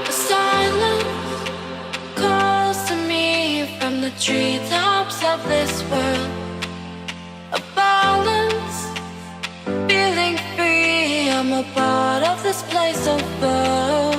Silence calls to me from the treetops of this world. A balance, feeling free. I'm a part of this place above.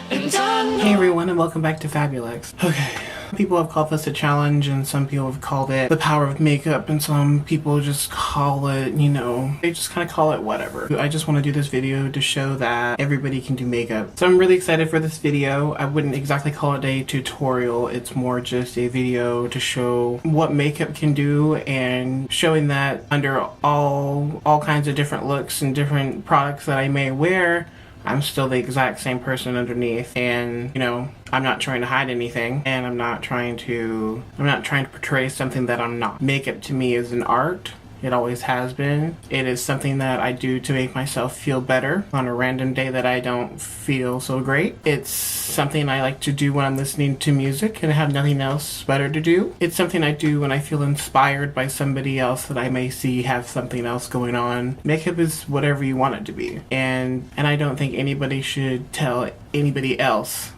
Hey everyone, and welcome back to FabuLex. Okay, people have called this a challenge, and some people have called it the power of makeup, and some people just call it, you know, they just kind of call it whatever. I just want to do this video to show that everybody can do makeup. So I'm really excited for this video. I wouldn't exactly call it a tutorial. It's more just a video to show what makeup can do, and showing that under all kinds of different looks and different products that I may wear, I'm still the exact same person underneath. And you know, I'm not trying to hide anything, and I'm not trying to portray something that I'm not. Makeup to me is an art. It always has been. It is something that I do to make myself feel better on a random day that I don't feel so great. It's something I like to do when I'm listening to music and have nothing else better to do. It's something I do when I feel inspired by somebody else that I may see have something else going on. Makeup is whatever you want it to be. And I don't think anybody should tell anybody else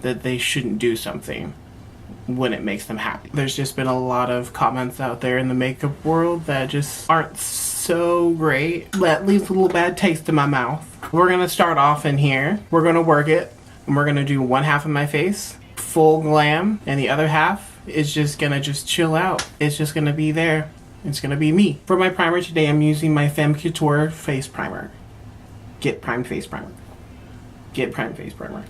that they shouldn't do something when it makes them happy. There's just been a lot of comments out there in the makeup world that just aren't so great. That leaves a little bad taste in my mouth. We're gonna start off in here. We're gonna work it, and we're gonna do one half of my face full glam, and the other half is just gonna chill out. It's just gonna be there. It's gonna be me. For my primer today, I'm using my Femme Couture face primer. Get primed face primer. Get primed face primer.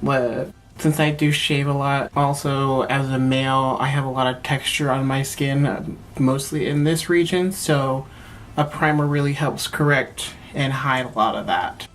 What? Since I do shave a lot, also as a male, I have a lot of texture on my skin, mostly in this region, so a primer really helps correct and hide a lot of that.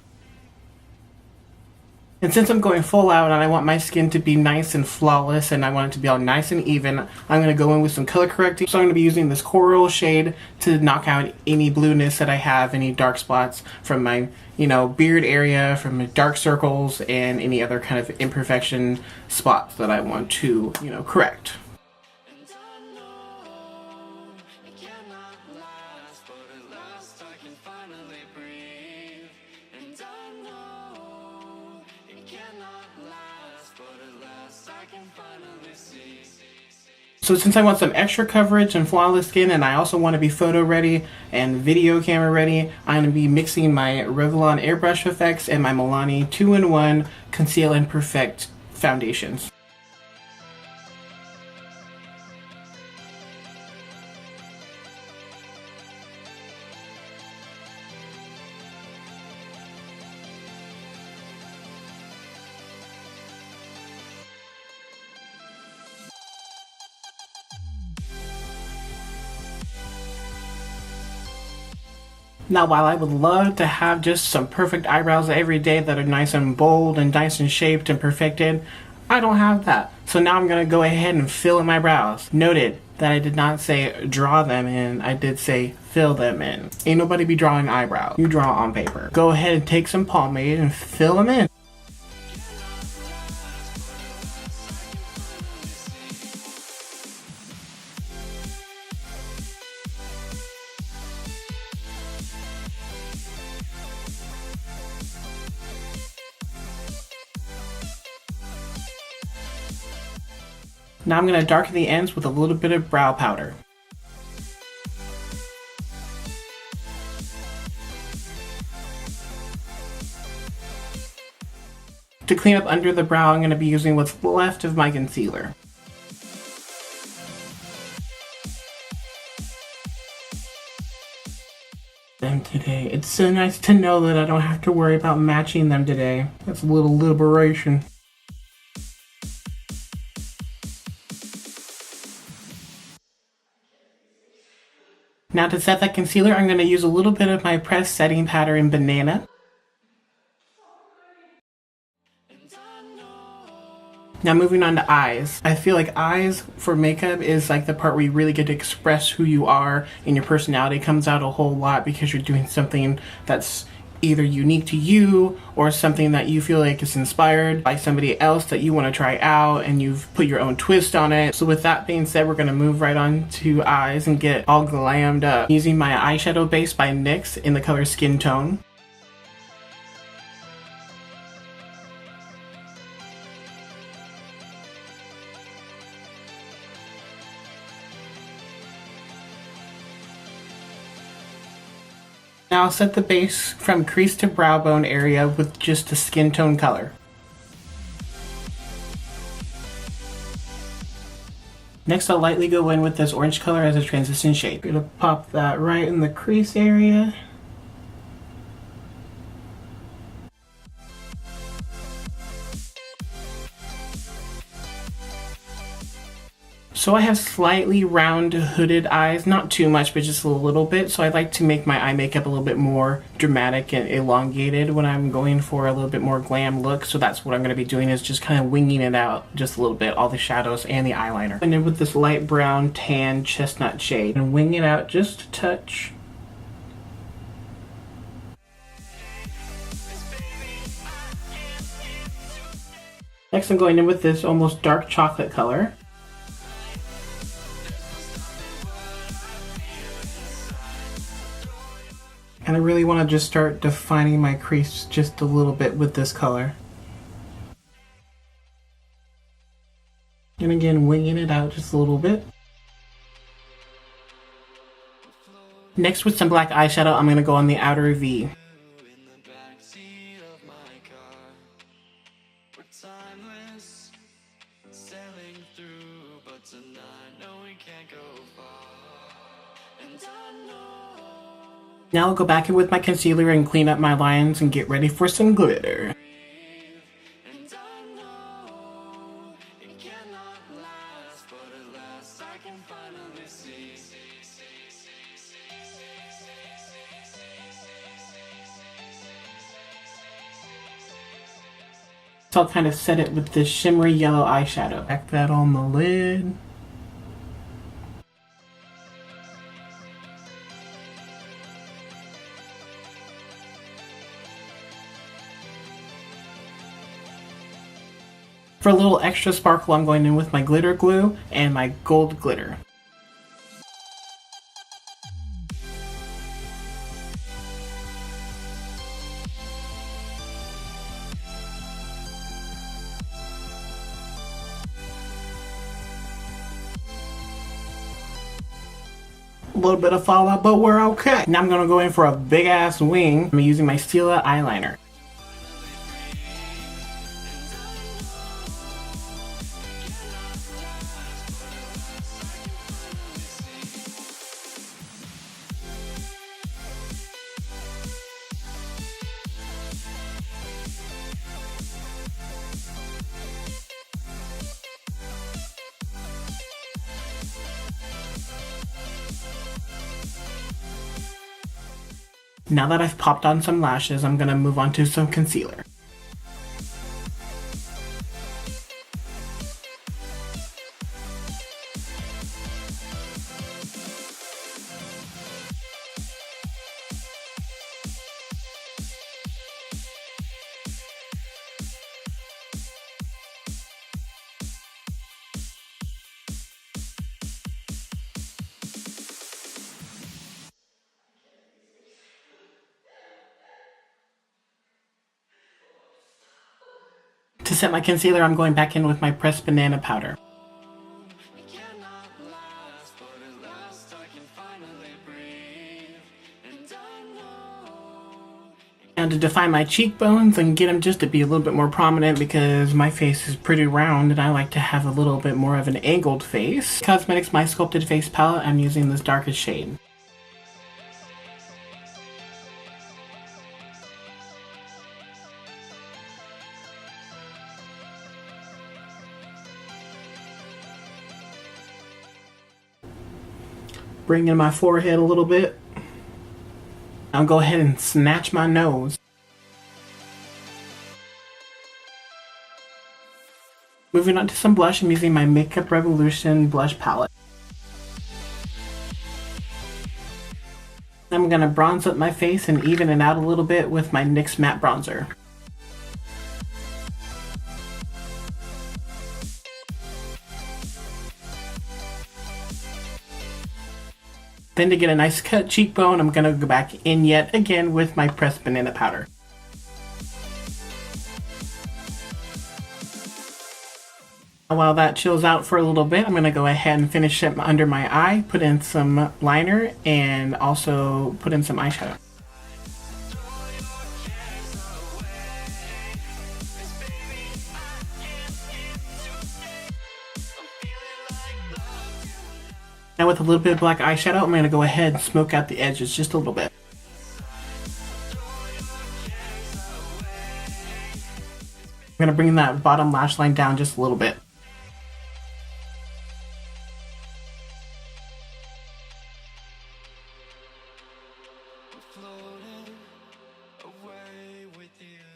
And since I'm going full out and I want my skin to be nice and flawless, and I want it to be all nice and even, I'm going to go in with some color correcting. So I'm going to be using this coral shade to knock out any blueness that I have, any dark spots from my, you know, beard area, from my dark circles, and any other kind of imperfection spots that I want to, you know, correct. So since I want some extra coverage and flawless skin, and I also want to be photo ready and video camera ready, I'm going to be mixing my Revlon Airbrush effects and my Milani 2-in-1 Conceal and Perfect foundations. Now, while I would love to have just some perfect eyebrows every day that are nice and bold and nice and shaped and perfected, I don't have that. So now I'm going to go ahead and fill in my brows. Noted that I did not say draw them in, I did say fill them in. Ain't nobody be drawing eyebrows. You draw on paper. Go ahead and take some pomade and fill them in. Now I'm going to darken the ends with a little bit of brow powder. To clean up under the brow, I'm going to be using what's left of my concealer. Them today. It's so nice to know that I don't have to worry about matching them today. That's a little liberation. Now to set that concealer, I'm going to use a little bit of my pressed setting powder in Banana. Now moving on to eyes. I feel like eyes for makeup is like the part where you really get to express who you are, and your personality comes out a whole lot because you're doing something that's either unique to you or something that you feel like is inspired by somebody else that you want to try out and you've put your own twist on it. So with that being said, we're going to move right on to eyes and get all glammed up using my eyeshadow base by NYX in the color Skin Tone. Now I'll set the base from crease to brow bone area with just a skin tone color. Next I'll lightly go in with this orange color as a transition shade. I'm gonna pop that right in the crease area. So I have slightly round hooded eyes, not too much, but just a little bit. So I like to make my eye makeup a little bit more dramatic and elongated when I'm going for a little bit more glam look. So that's what I'm going to be doing, is just kind of winging it out just a little bit, all the shadows and the eyeliner. And then with this light brown tan chestnut shade, and wing it out just a touch. Next I'm going in with this almost dark chocolate color. And I really want to just start defining my crease just a little bit with this color. And again, winging it out just a little bit. Next, with some black eyeshadow, I'm going to go on the outer V. Now I'll go back in with my concealer and clean up my lines and get ready for some glitter. So I'll kind of set it with this shimmery yellow eyeshadow. Back that on the lid. For a little extra sparkle, I'm going in with my glitter glue and my gold glitter. A little bit of fallout, but we're okay. Now I'm going to go in for a big ass wing. I'm using my Stila eyeliner. Now that I've popped on some lashes, I'm gonna move on to some concealer. To set my concealer, I'm going back in with my pressed banana powder. And to define my cheekbones and get them just to be a little bit more prominent, because my face is pretty round and I like to have a little bit more of an angled face. Cosmetics My Sculpted Face Palette, I'm using this darkest shade. Bring in my forehead a little bit. I'll go ahead and snatch my nose. Moving on to some blush, I'm using my Makeup Revolution blush palette. I'm gonna bronze up my face and even it out a little bit with my NYX matte bronzer. Then to get a nice cut cheekbone, I'm gonna go back in yet again with my pressed banana powder. While that chills out for a little bit, I'm gonna go ahead and finish it under my eye, put in some liner, and also put in some eyeshadow. Now with a little bit of black eyeshadow, I'm gonna go ahead and smoke out the edges just a little bit. I'm gonna bring that bottom lash line down just a little bit.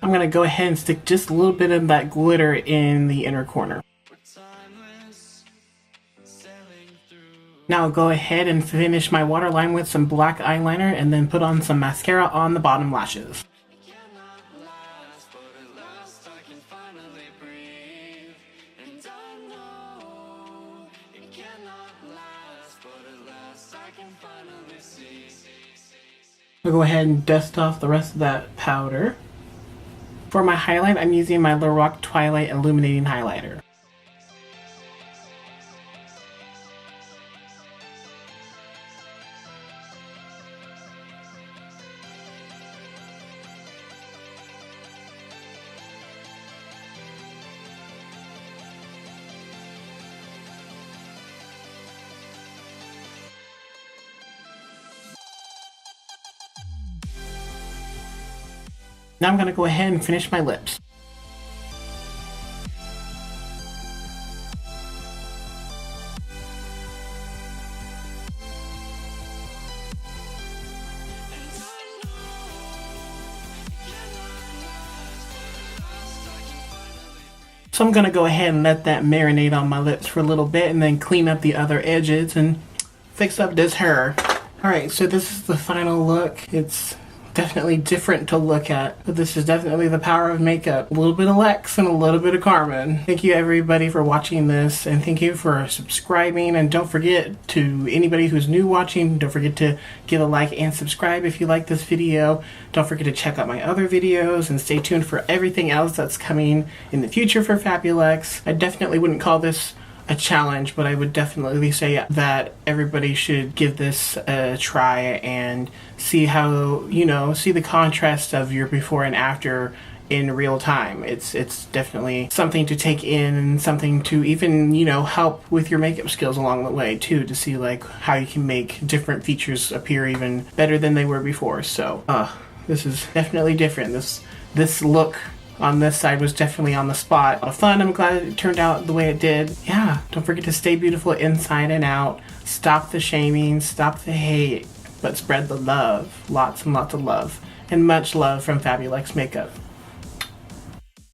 I'm gonna go ahead and stick just a little bit of that glitter in the inner corner. Now I'll go ahead and finish my waterline with some black eyeliner and then put on some mascara on the bottom lashes. I'll go ahead and dust off the rest of that powder. For my highlight, I'm using my Lorac Twilight Illuminating Highlighter. Now I'm going to go ahead and finish my lips. So I'm going to go ahead and let that marinate on my lips for a little bit and then clean up the other edges and fix up this hair. Alright, so this is the final look. It's definitely different to look at, but this is definitely the power of makeup. A little bit of Lex and a little bit of Carmen. Thank you everybody for watching this, and thank you for subscribing, and don't forget, to anybody who's new watching, don't forget to give a like and subscribe if you like this video. Don't forget to check out my other videos and stay tuned for everything else that's coming in the future for FabuLex. I definitely wouldn't call this a challenge, but I would definitely say that everybody should give this a try and see how, you know, see the contrast of your before and after in real time. It's definitely something to take in and something to even, you know, help with your makeup skills along the way too, to see like how you can make different features appear even better than they were before. So this is definitely different. This look on this side was definitely on the spot. A lot of fun. I'm glad it turned out the way it did. Yeah, don't forget to stay beautiful inside and out. Stop the shaming, stop the hate, but spread the love. Lots and lots of love. And much love from FabuLex Makeup.